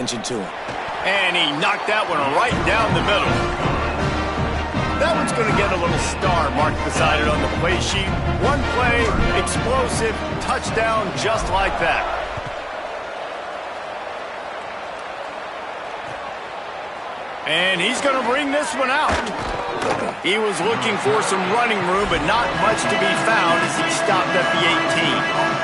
attention to him. And he knocked that one right down the middle. That one's going to get a little star marked beside it on the play sheet. One play, explosive, touchdown just like that. And he's going to bring this one out. He was looking for some running room, but not much to be found as he stopped at the 18.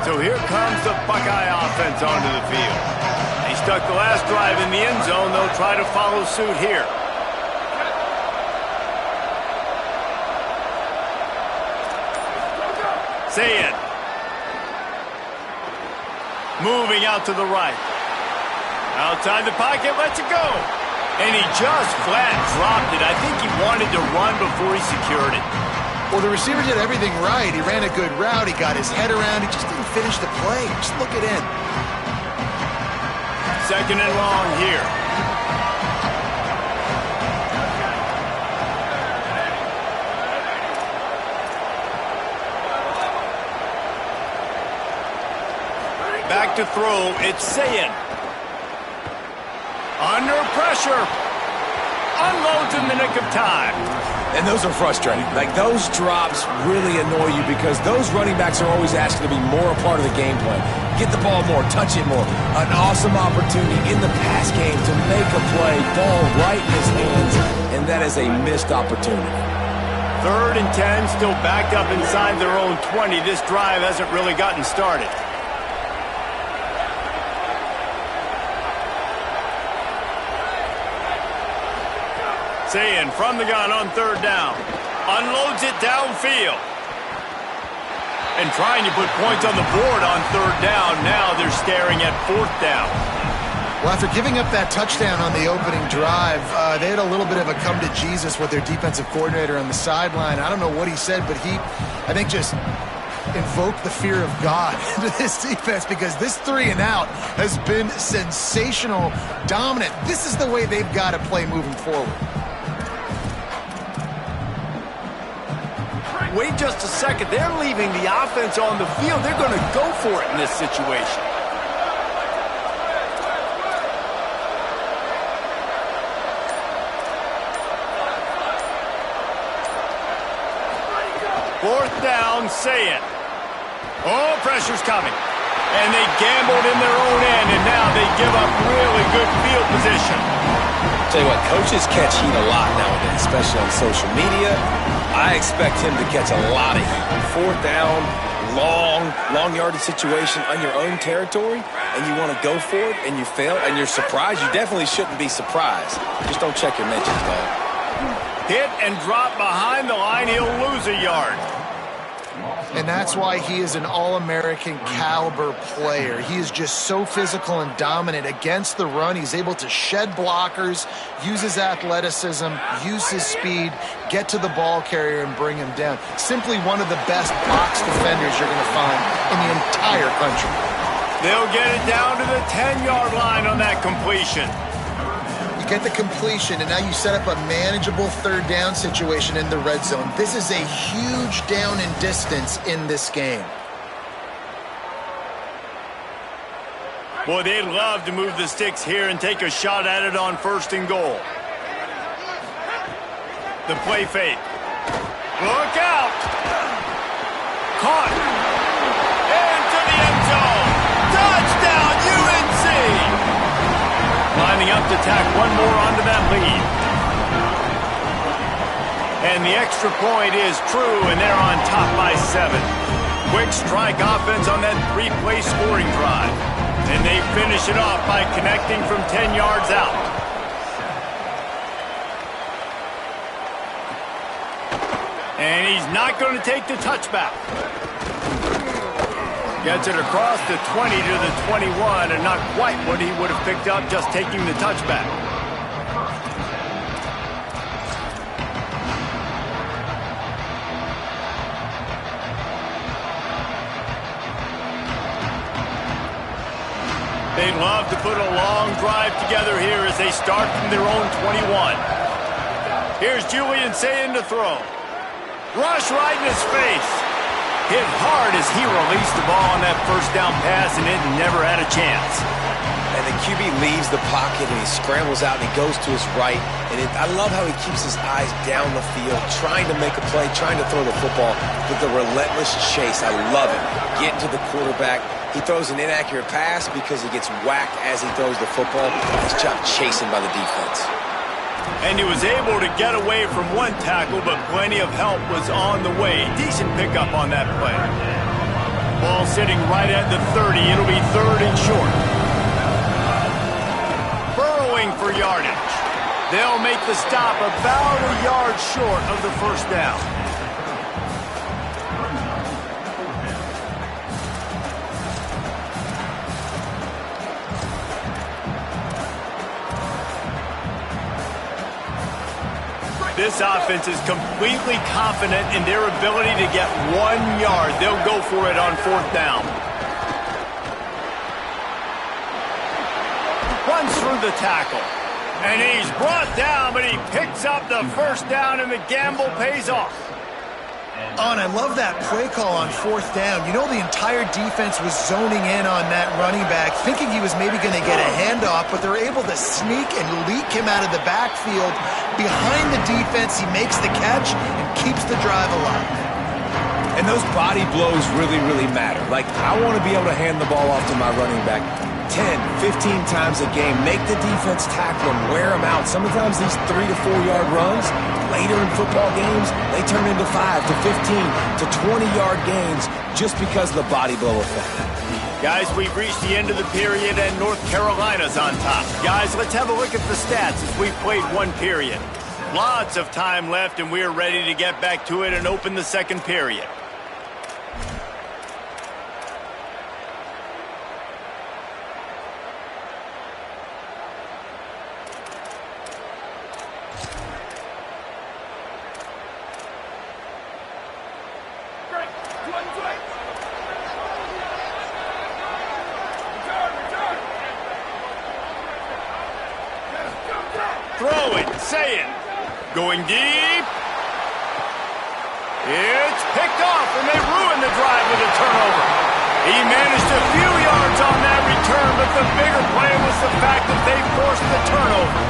So here comes the Buckeye offense onto the field. They stuck the last drive in the end zone. They'll try to follow suit here. Say it. Moving out to the right. Outside the pocket, lets it go. And he just flat dropped it. I think he wanted to run before he secured it. Well, the receiver did everything right. He ran a good route. He got his head around. He just didn't finish the play. Just look it in. Second and long here. Back to throw. It's Sayin. Under pressure. Unloads in the nick of time. And those are frustrating. Like, those drops really annoy you because those running backs are always asking to be more a part of the game plan. Get the ball more, touch it more. An awesome opportunity in the pass game to make a play, ball right in his hands, and that is a missed opportunity. 3rd and 10, still backed up inside their own 20. This drive hasn't really gotten started. Sayin from the gun on 3rd down. Unloads it downfield. And trying to put points on the board on 3rd down. Now they're staring at 4th down. Well, after giving up that touchdown on the opening drive, they had a little bit of a come to Jesus with their defensive coordinator on the sideline. I don't know what he said, but he, I think, just invoked the fear of God into this defense because this 3 and out has been sensational, dominant. This is the way they've got to play moving forward. Wait just a second. They're leaving the offense on the field. They're going to go for it in this situation. Fourth down, Sayin. Oh, pressure's coming. And they gambled in their own end, and now they give up really good field position. Tell you what, coaches catch heat a lot nowadays, especially on social media. I expect him to catch a lot of heat. 4th down, long yardage situation on your own territory, and you want to go for it, and you fail, and you're surprised. You definitely shouldn't be surprised. Just don't check your mentions, dog. Hit and drop behind the line. He'll lose a yard. And that's why he is an All-American caliber player. He is just so physical and dominant against the run. He's able to shed blockers, use his athleticism, use his speed, get to the ball carrier and bring him down. Simply one of the best box defenders you're going to find in the entire country. They'll get it down to the 10-yard line on that completion. Get the completion, and now you set up a manageable 3rd down situation in the red zone. This is a huge down in distance in this game. Boy, they'd love to move the sticks here and take a shot at it on 1st and goal. The play fake. Look out! Caught. Into the end zone. Touchdown, UNC! Lining up to tack one more onto that lead. And the extra point is true, and they're on top by 7. Quick strike offense on that 3-play scoring drive. And they finish it off by connecting from 10 yards out. And he's not going to take the touchback. Gets it across the 20 to the 21, and not quite what he would have picked up just taking the touchback. They love to put a long drive together here as they start from their own 21. Here's Julian saying to throw. Rush right in his face. Hit hard as he released the ball on that first down pass, and it never had a chance. And the QB leaves the pocket, and he scrambles out, and he goes to his right. And I love how he keeps his eyes down the field, trying to make a play, trying to throw the football with the relentless chase. I love it. Getting to the quarterback. He throws an inaccurate pass because he gets whacked as he throws the football. Nice job chasing by the defense. And he was able to get away from one tackle, but plenty of help was on the way. Decent pickup on that play. Ball sitting right at the 30. It'll be 3rd and short. Burrowing for yardage. They'll make the stop about a yard short of the first down. This offense is completely confident in their ability to get 1 yard. They'll go for it on 4th down. Runs through the tackle. And he's brought down, but he picks up the first down, and the gamble pays off. Oh, and I love that play call on 4th down. You know, the entire defense was zoning in on that running back, thinking he was maybe going to get a handoff, but they're able to sneak and leak him out of the backfield. Behind the defense, he makes the catch and keeps the drive alive. And those body blows really, really matter. Like, I want to be able to hand the ball off to my running back 10, 15 times a game. Make the defense tackle him, wear him out. Sometimes these 3 to 4 yard runs, later in football games, they turn into 5 to 15 to 20-yard gains just because of the body blow effect. Guys, we've reached the end of the period, and North Carolina's on top. Guys, let's have a look at the stats as we've played 1 period. Lots of time left, and we're ready to get back to it and open the 2nd period. Throwing, saying, going deep. It's picked off, and they ruin the drive with a turnover. He managed a few yards on that return, but the bigger play was the fact that they forced the turnover.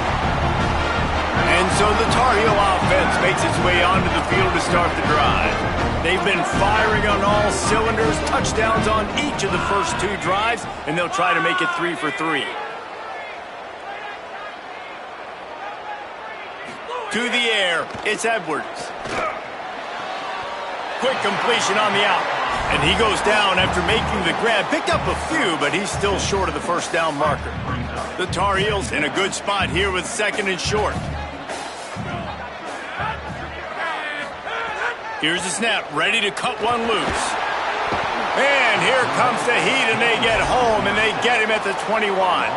And so the Tar Heel offense makes its way onto the field to start the drive. They've been firing on all cylinders, touchdowns on each of the first 2 drives, and they'll try to make it 3 for 3. To the air, it's Edwards. Quick completion on the out. And he goes down after making the grab. Picked up a few, but he's still short of the first down marker. The Tar Heels in a good spot here with 2nd and short. Here's the snap, ready to cut one loose. And here comes the heat, and they get home, and they get him at the 21.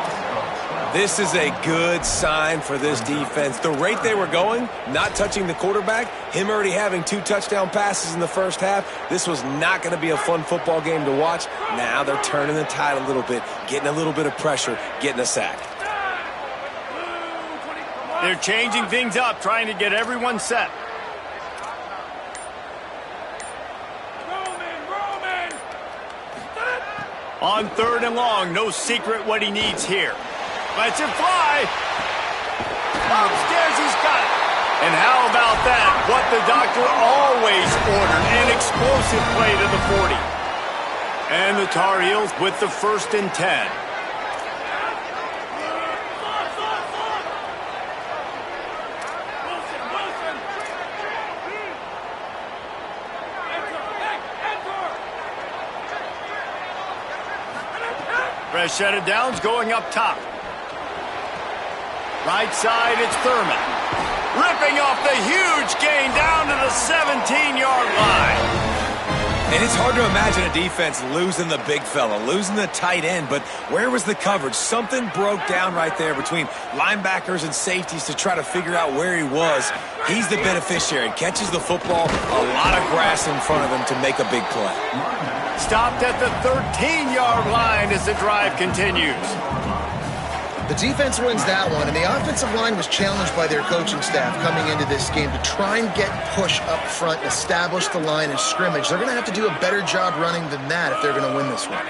This is a good sign for this defense. The rate they were going, not touching the quarterback, him already having 2 touchdown passes in the first half, this was not going to be a fun football game to watch. Now they're turning the tide a little bit, getting a little bit of pressure, getting a sack. They're changing things up, trying to get everyone set. On 3rd and long, no secret what he needs here. Lets it fly. Upstairs, he's got it. And how about that? What the doctor always ordered, an explosive play to the 40. And the Tar Heels with the 1st and 10. Fresh set of downs going up top. Right side, it's Thurman. Ripping off the huge gain down to the 17-yard line. And it's hard to imagine a defense losing the big fella, losing the tight end, but where was the coverage? Something broke down right there between linebackers and safeties to try to figure out where he was. He's the beneficiary. Catches the football, a lot of grass in front of him to make a big play. Stopped at the 13-yard line as the drive continues. The defense wins that one, and the offensive line was challenged by their coaching staff coming into this game to try and get push up front and establish the line of scrimmage. They're going to have to do a better job running than that if they're going to win this one.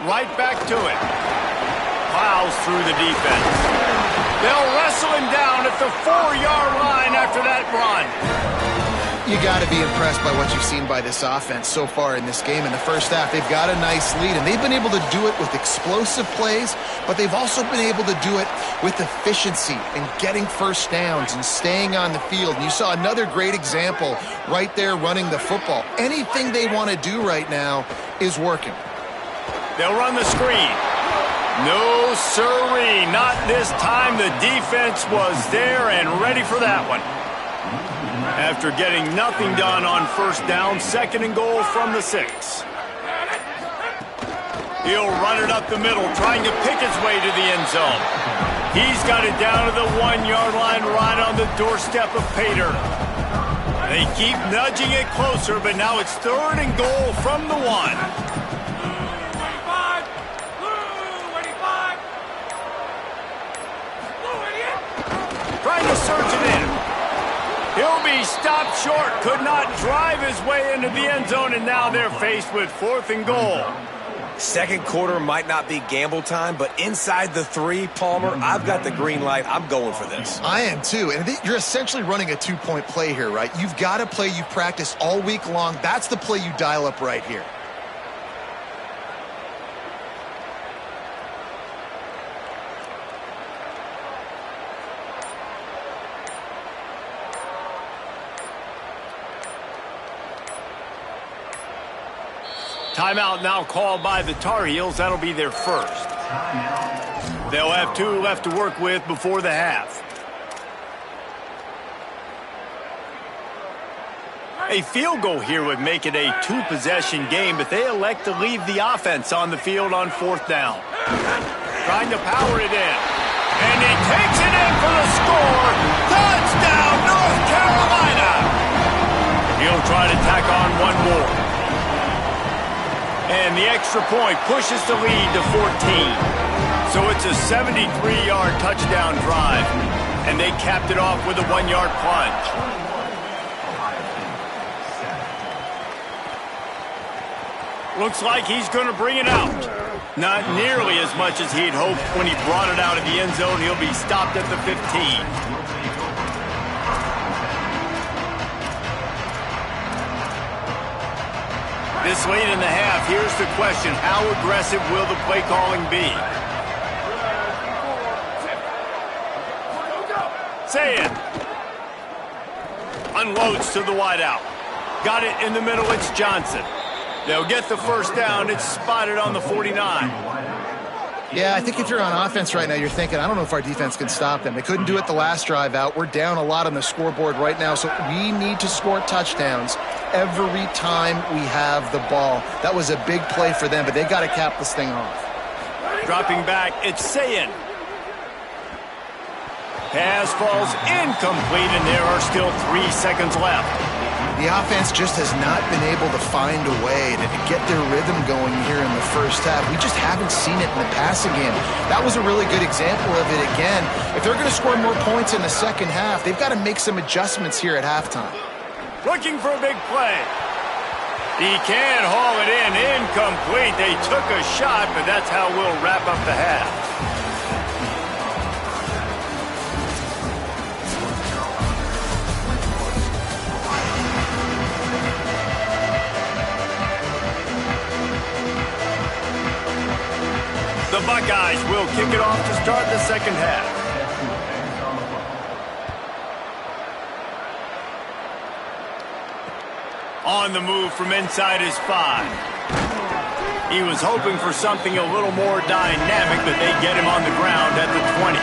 Right back to it. Plows through the defense. They'll wrestle him down at the 4-yard line after that run. You got to be impressed by what you've seen by this offense so far in this game. In the first half, they've got a nice lead, and they've been able to do it with explosive plays, but they've also been able to do it with efficiency and getting first downs and staying on the field. And you saw another great example right there running the football. Anything they want to do right now is working. They'll run the screen. No siree, not this time. The defense was there and ready for that one. After getting nothing done on first down, 2nd and goal from the 6. He'll run it up the middle, trying to pick his way to the end zone. He's got it down to the 1-yard line, right on the doorstep of Pater. They keep nudging it closer, but now it's 3rd and goal from the 1. Trying to surge it in. He'll be stopped short. Could not drive his way into the end zone, and now they're faced with 4th and goal. Second quarter might not be gamble time, but inside the 3, Palmer, I've got the green light. I'm going for this. I am too, and you're essentially running a 2-point play here, right? You've got a play you've practiced all week long. That's the play you dial up right here. Timeout now called by the Tar Heels. That'll be their first. They'll have 2 left to work with before the half. A field goal here would make it a 2-possession game, but they elect to leave the offense on the field on 4th down. Trying to power it in. And he takes it in for the score. Touchdown, North Carolina! He'll try to tack on one more. And the extra point pushes the lead to 14. So it's a 73-yard touchdown drive. And they capped it off with a 1-yard plunge. Looks like he's going to bring it out. Not nearly as much as he'd hoped when he brought it out of the end zone. He'll be stopped at the 15. This late in the half, here's the question. How aggressive will the play calling be? Say it. Unloads to the wideout. Got it in the middle, it's Johnson. They'll get the first down. It's spotted on the 49. Yeah, I think if you're on offense right now, you're thinking, I don't know if our defense can stop them. They couldn't do it the last drive out. We're down a lot on the scoreboard right now, so we need to score touchdowns every time we have the ball. That was a big play for them, but they got to cap this thing off. Dropping back, it's Sayin. Pass falls incomplete, and there are still 3 seconds left. The offense just has not been able to find a way to get their rhythm going here in the first half. We just haven't seen it in the passing game. That was a really good example of it again. If they're going to score more points in the second half, they've got to make some adjustments here at halftime. Looking for a big play. He can haul it in. Incomplete. They took a shot, but that's how we'll wrap up the half. The Buckeyes will kick it off to start the second half. On the move from inside his 5. He was hoping for something a little more dynamic, but they get him on the ground at the 20.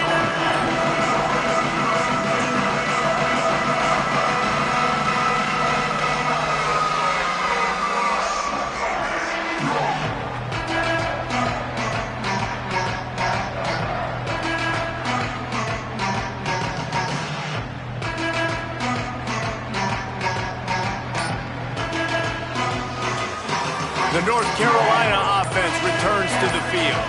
North Carolina offense returns to the field.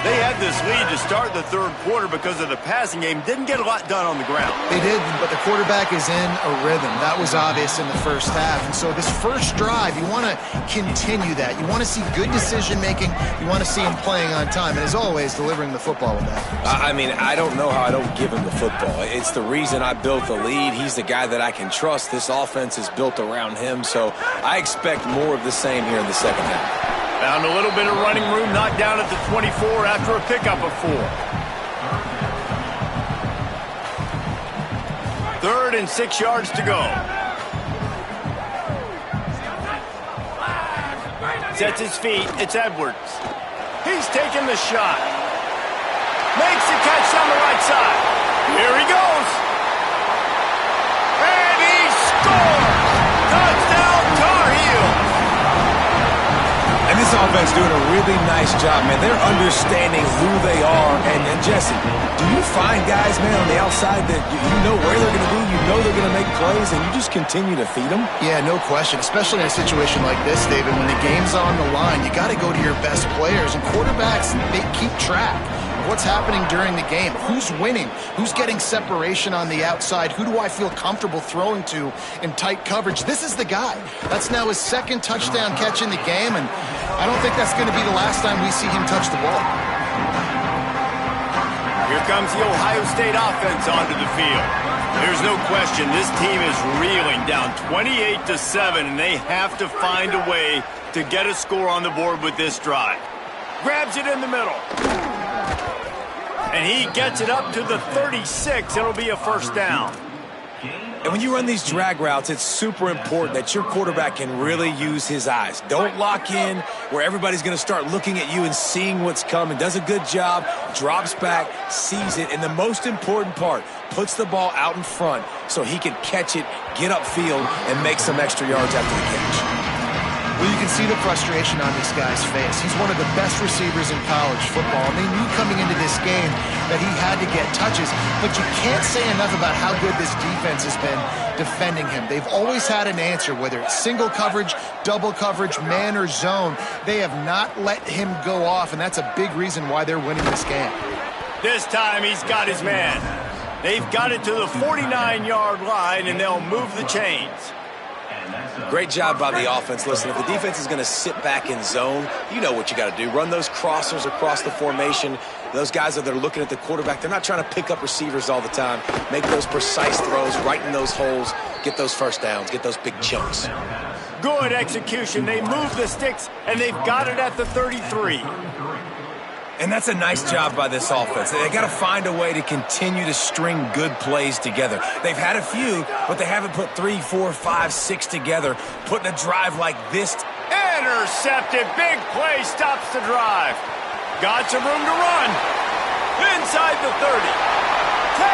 They had this lead to start the third quarter because of the passing game. Didn't get a lot done on the ground. They did, but the quarterback is in a rhythm. That was obvious in the first half. And so this first drive, you want to continue that. You want to see good decision-making. You want to see him playing on time. And as always, delivering the football with that. I mean, I don't know how I don't give him the football. It's the reason I built the lead. He's the guy that I can trust. This offense is built around him. So I expect more of the same here in the second half. Found a little bit of running room, knocked down at the 24 after a pickup of 4. 3rd and 6 yards to go. Sets his feet. It's Edwards. He's taking the shot. Makes the catch on the right side. Here he goes. And he scores! Touchdown, Tar Heels! And this offense doing a really nice job, man. They're understanding who they are. And Jesse, do you find guys, man, on the outside that you know where they're going to be, you know they're going to make plays, and you just continue to feed them? Yeah, no question, especially in a situation like this, David. When the game's on the line, you got to go to your best players. And quarterbacks, they keep track of what's happening during the game. Who's winning? Who's getting separation on the outside? Who do I feel comfortable throwing to in tight coverage? This is the guy. That's now his 2nd touchdown catch in the game, and I don't think that's going to be the last time we see him touch the ball. Here comes the Ohio State offense onto the field. There's no question this team is reeling down 28-7, and they have to find a way to get a score on the board with this drive. Grabs it in the middle. And he gets it up to the 36. It'll be a first down. And when you run these drag routes, it's super important that your quarterback can really use his eyes. Don't lock in where everybody's going to start looking at you and seeing what's coming. Does a good job, drops back, sees it, and the most important part, puts the ball out in front so he can catch it, get upfield, and make some extra yards after the catch. Well, you can see the frustration on this guy's face. He's one of the best receivers in college football, and they knew coming into this game that he had to get touches, but you can't say enough about how good this defense has been defending him. They've always had an answer, whether it's single coverage, double coverage, man or zone. They have not let him go off, and that's a big reason why they're winning this game. This time he's got his man. They've got it to the 49-yard line, and they'll move the chains. Great job by the offense. Listen, if the defense is going to sit back in zone, you know what you got to do. Run those crossers across the formation. Those guys that are looking at the quarterback, they're not trying to pick up receivers all the time. Make those precise throws, right in those holes, get those first downs, get those big chunks. Good execution. They move the sticks, and they've got it at the 33. And that's a nice job by this offense. They got to find a way to continue to string good plays together. They've had a few, but they haven't put 3, 4, 5, 6 together. Putting a drive like this. Intercepted. Big play stops the drive. Got some room to run. Inside the 30. 10.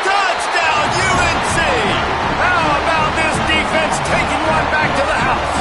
Touchdown, UNC. How about this defense taking one back to the house?